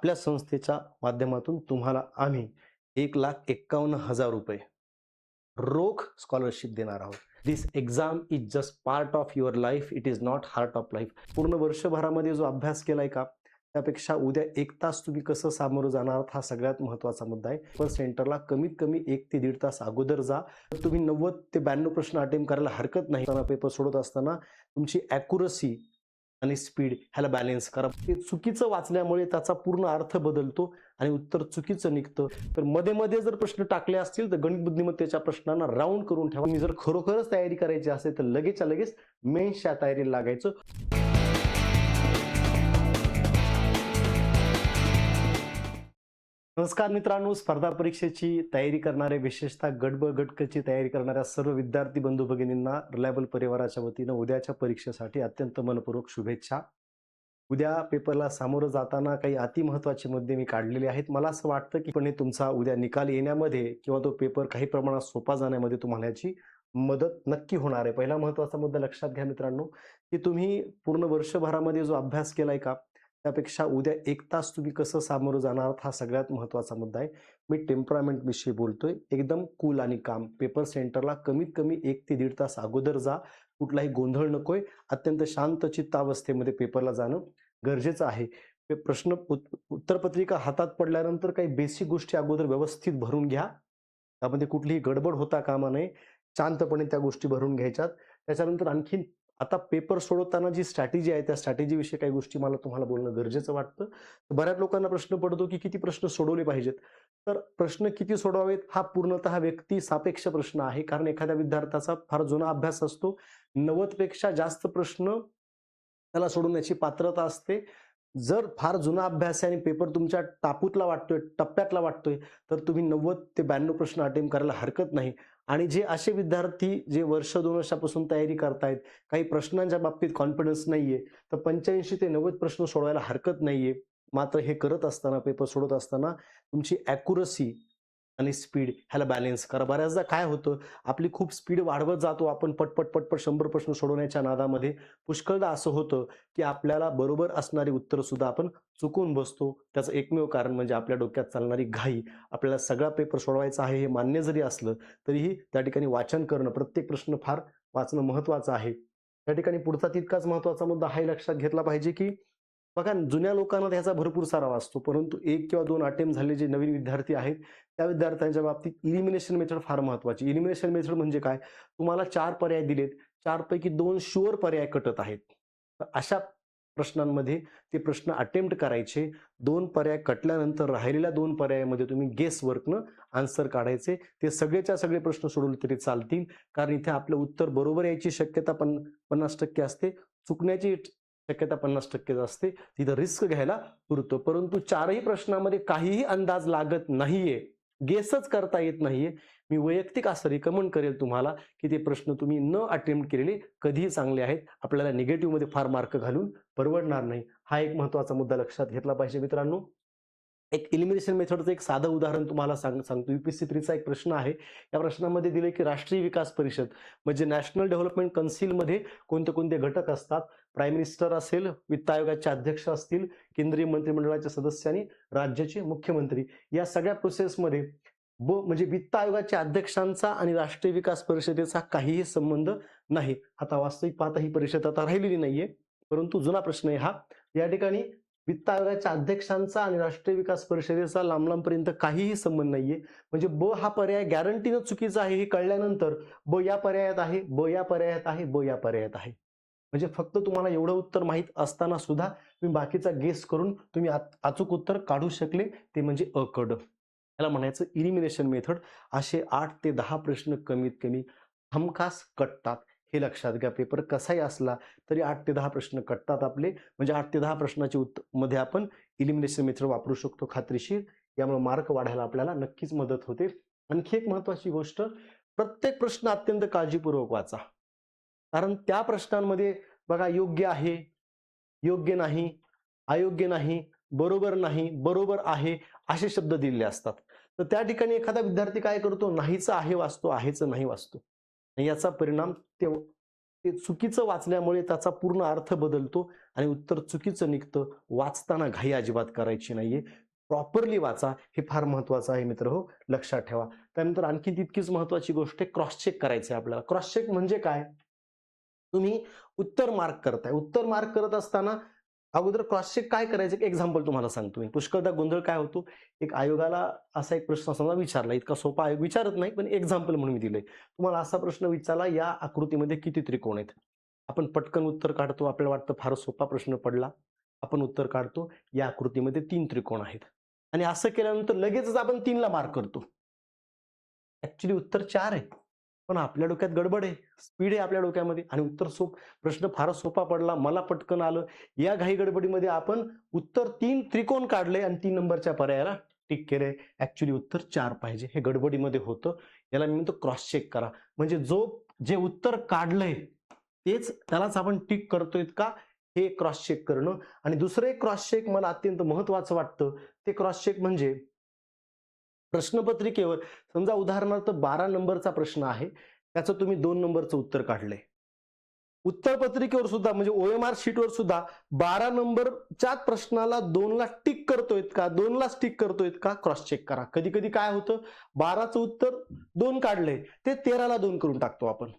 आपल्या संस्थेच्या माध्यमातून तुम्हाला आम्ही 1,51,000 रुपये रोख स्कॉलरशिप देणार आहोत. This exam is just part of your life, it is not heart of life. पूर्ण वर्षभरामध्ये जो अभ्यास केलाय का, त्यापेक्षा उद्या 1 तास तुम्ही कसं सामोरं जाणार आहात हा सगळ्यात महत्त्वाचा मुद्दा आहे. पेपर सेंटरला कमीत कमी 1 ते 1.5 तास अगोदर जा. तर तुम्ही 90 ते 92 प्रश्न अटेम्प्ट करायला हरकत नाही. पेपर सोडत असताना तुमची ॲक्युरसी आणि स्पीड ह्याला बॅलन्स करा. ते चुकीचं वाचल्यामुळे त्याचा पूर्ण अर्थ बदलतो आणि उत्तर चुकीचं निघतं. तर मध्ये जर प्रश्न टाकले असतील तर गणित बुद्धिमत्तेच्या प्रश्नांना राऊंड करून ठेवा. मी जर खरोखरच तयारी करायची असेल तर लगेचच्या लगेच मेन्सच्या तयारीला लागायचं. नमस्कार मित्रांनो, स्पर्धा परीक्षेची तयारी करणारे, विशेषतः गट ब गट क ची तयारी करणाऱ्या सर्व विद्यार्थी बंधू भगिनींना रिलायबल परिवाराच्या वतीनं उद्याच्या परीक्षेसाठी अत्यंत मनपूर्वक शुभेच्छा. उद्या पेपरला सामोरं जाताना काही अतिमहत्त्वाचे मुद्दे मी काढलेले आहेत. मला असं वाटतं की पण तुमचा उद्या निकाल येण्यामध्ये किंवा तो पेपर काही प्रमाणात सोपा जाण्यामध्ये तुम्हाला याची मदत नक्की होणार आहे. पहिला महत्त्वाचा मुद्दा लक्षात घ्या मित्रांनो, की तुम्ही पूर्ण वर्षभरामध्ये जो अभ्यास केलाय का, त्यापेक्षा उद्या 1 तास तुम्ही कसं सामोरं जाणार आहात हा सगळ्यात महत्त्वाचा मुद्दा आहे. मी टेम्परामेंट विषयी बोलतोय. एकदम कूल आणि काम. पेपर सेंटरला कमीत कमी 1 ते 1.5 तास अगोदर जा. कुठलाही गोंधळ नकोय. अत्यंत शांत चित्तावस्थेमध्ये पेपरला जाणं गरजेचं आहे. ते प्रश्न उत्तरपत्रिका हातात पडल्यानंतर काही बेसिक गोष्टी अगोदर व्यवस्थित भरून घ्या. त्यामध्ये कुठलीही गडबड होता कामा नये. शांतपणे त्या गोष्टी भरून घ्यायच्यात. त्याच्यानंतर आणखीन आता पेपर सोडवताना जी स्ट्रॅटेजी आहे, त्या स्ट्रॅटेजीविषयी काही गोष्टी मला तुम्हाला बोलणं गरजेचं वाटतं. बऱ्याच लोकांना प्रश्न पडतो की किती प्रश्न सोडवले पाहिजेत. तर प्रश्न किती सोडवावेत हा पूर्णतः व्यक्ती सापेक्ष प्रश्न आहे. कारण एखाद्या विद्यार्थ्याचा फार जुना अभ्यास असतो. 90 पेक्षा जास्त प्रश्न त्याला सोडवण्याची पात्रता असते. जर फार जुना अभ्यास आहे आणि पेपर तुमच्या टापूतला वाटतोय, टप्प्यातला वाटतोय, तर तुम्ही 90 ते 92 प्रश्न अटेम्प्ट करायला हरकत नाही. आणि जे असे विद्यार्थी जे वर्ष 2 वर्षापासून तयारी करतायत, काही प्रश्नांच्या बाबतीत कॉन्फिडन्स नाहीये, तर 85 ते 90 प्रश्न सोडवायला हरकत नाहीये. मात्र हे करत असताना, पेपर सोडवत असताना तुमची ॲक्युरसी आणि स्पीड ह्याला बॅलन्स करा. बऱ्याचदा काय होतं, आपली खूप स्पीड वाढवत जातो आपण पटपट 100 प्रश्न सोडवण्याच्या नादामध्ये. पुष्कळदा असं होतं की आपल्याला बरोबर असणारी उत्तरं सुद्धा आपण चुकून बसतो. त्याचं एकमेव कारण म्हणजे आपल्या डोक्यात चालणारी घाई. आपल्याला सगळा पेपर सोडवायचा आहे हे मान्य जरी असलं तरीही त्या ठिकाणी वाचन करणं, प्रत्येक प्रश्न फार वाचणं महत्त्वाचं आहे. त्या ठिकाणी पुढचा तितकाच महत्त्वाचा मुद्दा हाही लक्षात घेतला पाहिजे की बघा, जुन्या लोकांना त्याचा भरपूर सराव असतो, परंतु 1 किंवा 2 अटेम्प्ट झाले जे नवीन विद्यार्थी आहेत, त्या विद्यार्थ्यांच्या बाबतीत इलिमिनेशन मेथड फार महत्त्वाची. इलिमिनेशन मेथड म्हणजे काय? तुम्हाला 4 पर्याय दिलेत, 4 पैकी 2 शुअर पर्याय कटत आहेत. तर अशा प्रश्नांमध्ये ते प्रश्न अटेम्प्ट करायचे. 2 पर्याय कटल्यानंतर राहिलेल्या 2 पर्यायामध्ये तुम्ही गेस वर्कनं आन्सर काढायचे. ते सगळेच्या सगळे प्रश्न सोडवले तरी चालतील, कारण इथे आपलं उत्तर बरोबर यायची शक्यता 50% असते, चुकण्याची शक्यता 50% असते. तिथं रिस्क घ्यायला पुरतं. परंतु 4ही प्रश्नामध्ये काहीही अंदाज लागत नाहीये, गेसच करता येत नाहीये, मी वैयक्तिक असं रिकमेंड करेल तुम्हाला की ते प्रश्न तुम्ही न अटेम्प्ट केलेले कधीही चांगले आहेत. आपल्याला निगेटिव्हमध्ये फार मार्क घालून परवडणार नाही. हा एक महत्त्वाचा मुद्दा लक्षात घेतला पाहिजे मित्रांनो. एक एलिमिनेशन मेथडचं एक साधं उदाहरण तुम्हाला सांगतो. UPSC 3 चा एक प्रश्न आहे. या प्रश्नामध्ये दिलंय की राष्ट्रीय विकास परिषद म्हणजे नॅशनल डेव्हलपमेंट काउन्सिलमध्ये कोणते घटक असतात. प्राईम मिनिस्टर असेल, वित्त आयोगाचे अध्यक्ष असतील, केंद्रीय मंत्रिमंडळाचे सदस्य आणि राज्याचे मुख्यमंत्री. या सगळ्या प्रोसेसमध्ये म्हणजे वित्त आयोगाच्या अध्यक्षांचा आणि राष्ट्रीय विकास परिषदेचा काहीही संबंध नाही. आता वास्तविक पाहता ही परिषद आता राहिलेली नाहीये, परंतु जुना प्रश्न आहे हा. या ठिकाणी वित्त आयोगाच्या अध्यक्षांचा आणि राष्ट्रीय विकास परिषदेचा लांबपर्यंत काहीही संबंध नाहीये. म्हणजे ब हा पर्याय गॅरंटीनं चुकीचा आहे हे कळल्यानंतर ब या पर्यायात आहे, ब या पर्यायात आहे, ब या पर्यायात आहे. म्हणजे फक्त तुम्हाला एवढं उत्तर माहित असताना सुद्धा तुम्ही बाकीचा गेस करून तुम्ही अचूक उत्तर काढू शकले, ते म्हणजे अ क ड. याला म्हणायचं इलिमिनेशन मेथड. असे 8 ते 10 प्रश्न कमीत कमी हमखास कटतात. हे लक्षात घ्या. पेपर कसाही असला तरी 8 ते 10 प्रश्न कटतात आपले. म्हणजे 8 ते 10 प्रश्नाची मध्ये आपण इलिमिनेशन मेथड वापरू शकतो खात्रीशीर. यामुळे मार्क वाढायला आपल्याला नक्कीच मदत होते. आणखी एक महत्त्वाची गोष्ट, प्रत्येक प्रश्न अत्यंत काळजीपूर्वक वाचा. कारण त्या प्रश्नांमध्ये बघा, योग्य आहे, योग्य नाही, अयोग्य नाही, बरोबर नाही, बरोबर आहे, असे शब्द दिलेले असतात. तर त्या ठिकाणी एखादा विद्यार्थी काय करतो, नाहीचं आहे वाचतो, आहेचं नाही वाचतो. आणि याचा परिणाम ते चुकीचं वाचल्यामुळे त्याचा पूर्ण अर्थ बदलतो आणि उत्तर चुकीचं निघतं. वाचताना घाई अजिबात करायची नाहीये. प्रॉपरली वाचा, हे फार महत्वाचं आहे मित्रहो, लक्षात ठेवा. त्यानंतर आणखी तितकीच महत्वाची गोष्ट आहे, क्रॉस चेक करायचं आहे आपल्याला. क्रॉस चेक म्हणजे काय? तुम्ही उत्तर मार्क करताय. उत्तर मार्क करत असताना अगोदर क्रॉस चेक काय करायचं? एक एक्झाम्पल तुम्हाला सांगतो मी. पुष्कळदा गोंधळ काय होतो, एक आयोगाला असा एक प्रश्न समजा विचारला, इतका सोपा आयोग विचारत नाही, पण एक्झाम्पल म्हणून मी दिलंय. तुम्हाला असा प्रश्न विचारला, या आकृतीमध्ये किती त्रिकोण आहेत? आपण पटकन उत्तर काढतो. आपल्याला वाटतं फार सोपा प्रश्न पडला. आपण उत्तर काढतो, या आकृतीमध्ये 3 त्रिकोण आहेत. आणि असं केल्यानंतर लगेचच आपण 3 ला मार्क करतो. ॲक्चुअली उत्तर 4 आहे. पण आपल्या डोक्यात गडबड आहे, स्पीड आहे आपल्या डोक्यामध्ये आणि उत्तर प्रश्न फारच सोपा पडला, मला पटकन आलं. या घाई गडबडीमध्ये आपण उत्तर 3 त्रिकोण काढले आणि 3 नंबरच्या पर्यायाला टिक केले. ॲक्चुअली उत्तर 4 पाहिजे. हे गडबडीमध्ये होतं. याला मी म्हणतो क्रॉस चेक करा. म्हणजे जे उत्तर काढलंय तेच त्यालाच आपण टिक करतोय का, हे क्रॉस चेक करणं. आणि दुसरं एक क्रॉस चेक मला अत्यंत महत्त्वाचं वाटतं. ते क्रॉस चेक म्हणजे प्रश्नपत्रिकेवर समजा उदाहरणार्थ 12 नंबरचा प्रश्न आहे, त्याचं तुम्ही 2 नंबरचं उत्तर काढलंय. उत्तरपत्रिकेवर सुद्धा म्हणजे OMR शीटवर सुद्धा 12 नंबरच्या प्रश्नाला 2 ला टिक करतोयत का, 2 लाच टिक करतोयत का, क्रॉस चेक करा. कधी कधी काय होतं, 12चं उत्तर 2 काढलंय, ते 13 ला 2 करून टाकतो आपण.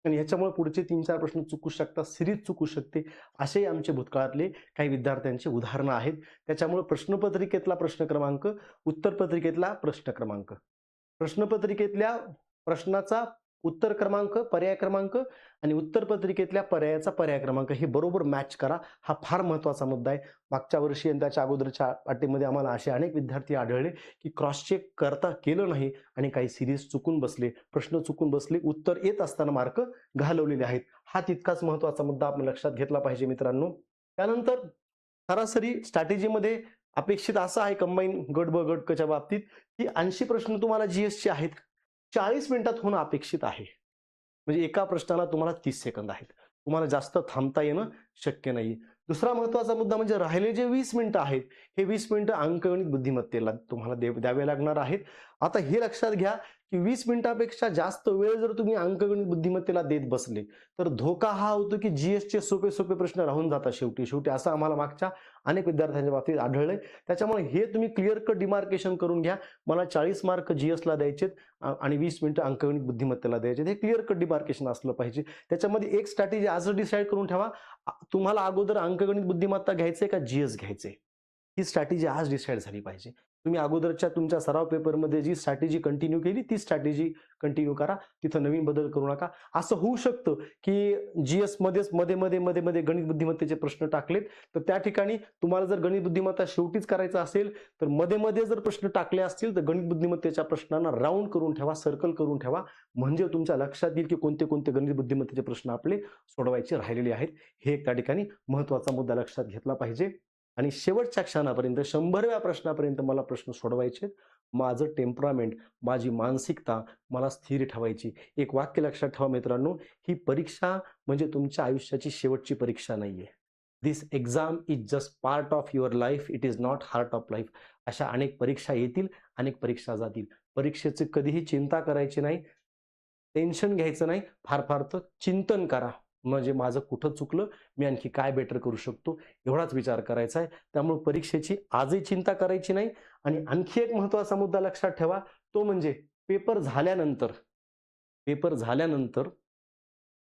आणि ह्याच्यामुळे पुढचे 3-4 प्रश्न चुकू शकतात, सिरीज चुकू शकते. असेही आमचे भूतकाळातले काही विद्यार्थ्यांची उदाहरणं आहेत. त्याच्यामुळे प्रश्नपत्रिकेतला प्रश्न क्रमांक, उत्तरपत्रिकेतला प्रश्न क्रमांक, प्रश्नपत्रिकेतल्या प्रश्नाचा उत्तर क्रमांक, पर्याय क्रमांक आणि उत्तरपत्रिकेतल्या पर्यायाचा पर्याय क्रमांक हे बरोबर मॅच करा. हा फार महत्त्वाचा मुद्दा आहे. मागच्या वर्षी आणि त्याच्या अगोदरच्या अटीमध्ये आम्हाला असे अनेक विद्यार्थी आढळले की क्रॉस चेक केलं नाही आणि काही सिरीज चुकून बसले, प्रश्न चुकून बसले, उत्तर येत असताना मार्क घालवलेले आहेत. हा तितकाच महत्त्वाचा मुद्दा आपण लक्षात घेतला पाहिजे मित्रांनो. त्यानंतर सरासरी स्ट्रॅटेजीमध्ये अपेक्षित असं आहे कंबाईन गट ब गट क च्या बाबतीत की 80 प्रश्न तुम्हाला जीएसचे आहेत, 40 मिनिटात होणं अपेक्षित आहे. म्हणजे एका प्रश्नाला तुम्हाला 30 सेकंद आहेत. तुम्हाला जास्त थांबता येणं शक्य नाहीये. दुसरा महत्त्वाचा मुद्दा म्हणजे राहिले जे 20 मिनिटं आहेत, हे 20 मिनिटं अंकगणित बुद्धिमत्तेला तुम्हाला द्यावे लागणार आहेत. आता हे लक्षात घ्या की 20 मिनिटापेक्षा जास्त वेळ जर तुम्ही अंकगणित बुद्धिमत्तेला देत बसले तर धोका हा होतो की जीएसचे सोपे सोपे प्रश्न राहून जातात शेवटी असं आम्हाला मागच्या अनेक विद्यार्थ्यांच्या बाबतीत आढळलंय. त्याच्यामुळे हे तुम्ही क्लिअर कट डिमार्केशन करून घ्या. मला 40 मार्क जीएसला द्यायचेत आणि 20 मिनिटं अंकगणित बुद्धिमत्तेला द्यायचे. हे क्लिअर कट डिमार्केशन असलं पाहिजे. त्याच्यामध्ये एक स्ट्रॅटेजी आजच डिसाईड करून ठेवा, तुम्हाला अगोदर अंकगणित बुद्धिमत्ता घ्यायचंय का जीएस घ्यायचंय, ही स्ट्रॅटेजी आज डिसाईड झाली पाहिजे. तुम्ही अगोदरच्या तुमच्या सराव पेपरमध्ये जी स्ट्रॅटेजी कंटिन्यू केली ती स्ट्रॅटेजी कंटिन्यू करा, तिथं नवीन बदल करू नका. असं होऊ शकतं की जीएस मध्येच मध्ये गणित बुद्धिमत्तेचे प्रश्न टाकलेत, तर त्या ठिकाणी तुम्हाला जर गणित बुद्धिमत्ता शेवटीच करायचं असेल तर मध्ये जर प्रश्न टाकले असतील तर गणित बुद्धिमत्तेच्या प्रश्नांना राऊंड करून ठेवा, सर्कल करून ठेवा, म्हणजे तुमच्या लक्षात येईल की कोणते कोणते गणित बुद्धिमत्तेचे प्रश्न आपले सोडवायचे राहिलेले आहेत. हे एक त्या ठिकाणी महत्त्वाचा मुद्दा लक्षात घेतला पाहिजे. आणि शेवटच्या क्षणापर्यंत 100व्या प्रश्नापर्यंत मला प्रश्न सोडवायचे. माझं टेम्परामेंट, माझी मानसिकता मला स्थिर ठेवायची. एक वाक्य लक्षात ठेवा मित्रांनो, ही परीक्षा म्हणजे तुमच्या आयुष्याची शेवटची परीक्षा नाहीये. This exam is just part of your life, it is not heart of life. अशा अनेक परीक्षा येतील, अनेक परीक्षा जातील. परीक्षेची कधीही चिंता करायची नाही, टेन्शन घ्यायचं नाही. फार तर चिंतन करा, म्हणजे माझं कुठं चुकलं, मी आणखी काय बेटर करू शकतो, एवढाच विचार करायचा आहे. त्यामुळे परीक्षेची आजही चिंता करायची नाही. आणि आणखी एक महत्त्वाचा मुद्दा लक्षात ठेवा, तो म्हणजे पेपर झाल्यानंतर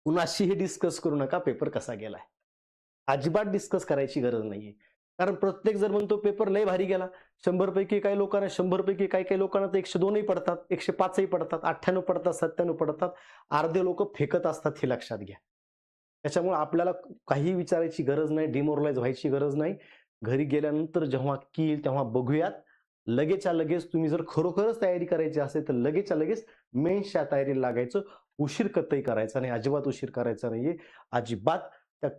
कुणाशीही डिस्कस करू नका पेपर कसा गेलाय. अजिबात डिस्कस करायची गरज नाहीये. कारण प्रत्येक जण म्हणतो पेपर लय भारी गेला. 100 पैकी काही लोकांना 100 पैकी काही लोकांना तर 102 ही पडतात, 105 ही पडतात, 98 पडतात, 97 पडतात. अर्धे लोक फेकत असतात, हे लक्षात घ्या. त्याच्यामुळे आपल्याला काही विचारायची गरज नाही, डिमोरलाइज व्हायची गरज नाही. घरी गेल्यानंतर जेव्हा कील तेव्हा बघूयात. लगेचच्या लगेच तुम्ही जर खरोखरच तयारी करायची असेल तर लगेचच्या लगेच मेन्सच्या तयारीला लागायचं. उशीर कतई करायचा नाही, अजिबात उशीर करायचा नाहीये. अजिबात त्या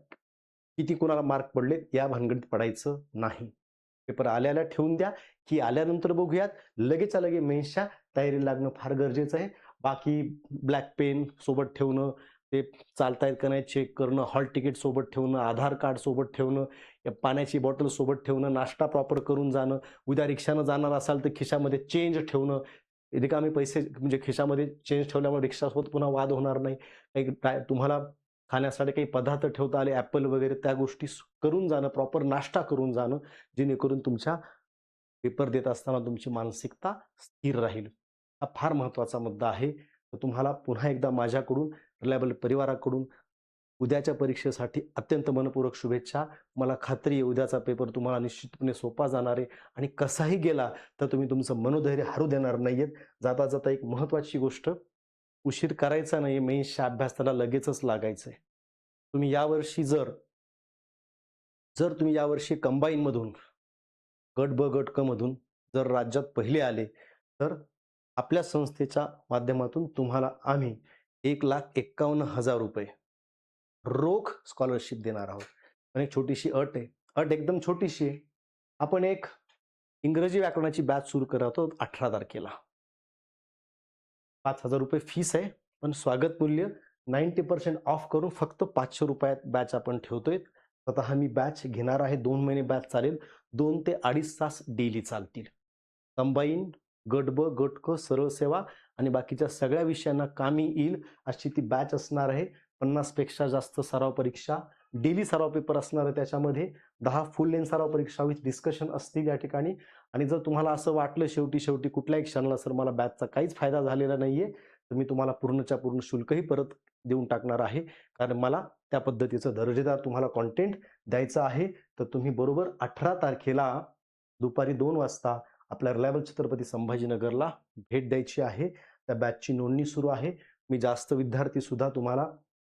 किती कुणाला मार्क पडले या भानगडीत पडायचं नाही. पेपर आल्याला ठेवून द्या, की आल्यानंतर बघूयात. लगेचच्या लगे मेन्सच्या तयारीला लागणं फार गरजेचं आहे. बाकी ब्लॅक पेन सोबत ठेवणं, ते चालतायत का नाही चेक करणं, हॉल तिकीट सोबत ठेवणं, आधार कार्ड सोबत ठेवणं, पाण्याची बॉटल सोबत ठेवणं, नाश्ता प्रॉपर करून जाणं, उद्या रिक्षानं जाणार असाल तर खिशामध्ये चेंज ठेवणं. रिकामे पैसे म्हणजे खिशामध्ये चेंज ठेवल्यामुळे रिक्षासोबत पुन्हा वाद होणार नाही. तुम्हाला खाण्यासाठी काही पदार्थ ठेवता आले, ॲपल वगैरे त्या गोष्टी करून जाणं, प्रॉपर नाश्ता करून जाणं, जेणेकरून तुमच्या पेपर देत असताना तुमची मानसिकता स्थिर राहील. हा फार महत्त्वाचा मुद्दा आहे. तर तुम्हाला पुन्हा एकदा माझ्याकडून, रिलायबल परिवाराकडून उद्याच्या परीक्षेसाठी अत्यंत मनःपूर्वक शुभेच्छा. मला खात्री आहे उद्याचा पेपर तुम्हाला निश्चितपणे सोपा जाणार आहे आणि कसाही गेला तर तुम्ही तुमचं मनोधैर्य हरू देणार नाहीयेत. जाता-जाता एक महत्त्वाची गोष्ट, उशीर करायचा नाही. मेन्सच्या अभ्यासाला लगेचच लागायचंय. तुम्ही यावर्षी जर जर तुम्ही यावर्षी कंबाईनमधून गट ब, गट क मधून जर राज्यात पहिले आले, तर आपल्या संस्थेच्या माध्यमातून तुम्हाला आम्ही ₹1,51,000 रोख स्कॉलरशिप देणार आहोत. पण एक छोटीशी अट आहे. अट एकदम छोटीशी आहे. आपण एक इंग्रजी व्याकरणाची बॅच सुरू करत आहोत 18 तारखेला. ₹5,000 फीस आहे, पण स्वागत मूल्य 90% ऑफ करून फक्त ₹500 बॅच आपण ठेवतोय. स्वतः मी बॅच घेणार आहे. 2 महिने बॅच चालेल. 2 ते 2.5 तास डेली चालतील. कंबाईन, गट ब, गट क, सरळ सेवा आणि बाकीच्या सगळ्या विषयांना कामी येईल अशी ती बॅच असणार आहे. 50 पेक्षा जास्त सराव परीक्षा, डेली सराव पेपर असणार आहे त्याच्यामध्ये. 10 फुल लेंथ सराव परीक्षा विथ डिस्कशन असतील या ठिकाणी. आणि जर तुम्हाला असं वाटलं शेवटी कुठल्याही क्षणाला सर मला बॅचचा काहीच फायदा झालेला नाहीये, तर मी तुम्हाला पूर्णच्या पूर्ण शुल्कही परत देऊन टाकणार आहे. कारण मला त्या पद्धतीचं दर्जेदार तुम्हाला कंटेंट द्यायचं आहे. तर तुम्ही बरोबर 18 तारखेला दुपारी 2 वाजता आपल्या रिलायबल छत्रपती संभाजीनगरला भेट द्यायची आहे. त्या बॅचची नोंदणी सुरू आहे. मी जास्त विद्यार्थी सुद्धा तुम्हाला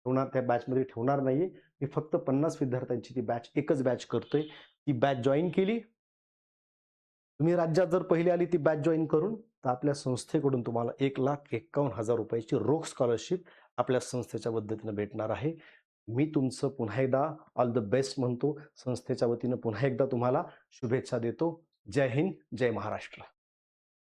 त्या बॅचमध्ये ठेवणार नाहीये. मी फक्त 50 विद्यार्थ्यांची ती बॅच, एकच बॅच करतोय. ती बॅच जॉइन केली, तुम्ही राज्यात जर पहिली आली ती बॅच जॉइन करून, तर आपल्या संस्थेकडून तुम्हाला ₹1,51,000 ची रोख स्कॉलरशिप आपल्या संस्थेच्या पद्धतीने भेटणार आहे. मी तुमचं पुन्हा एकदा ऑल द बेस्ट म्हणतो. संस्थेच्या वतीनं पुन्हा एकदा तुम्हाला शुभेच्छा देतो. जय हिंद, जय महाराष्ट्र.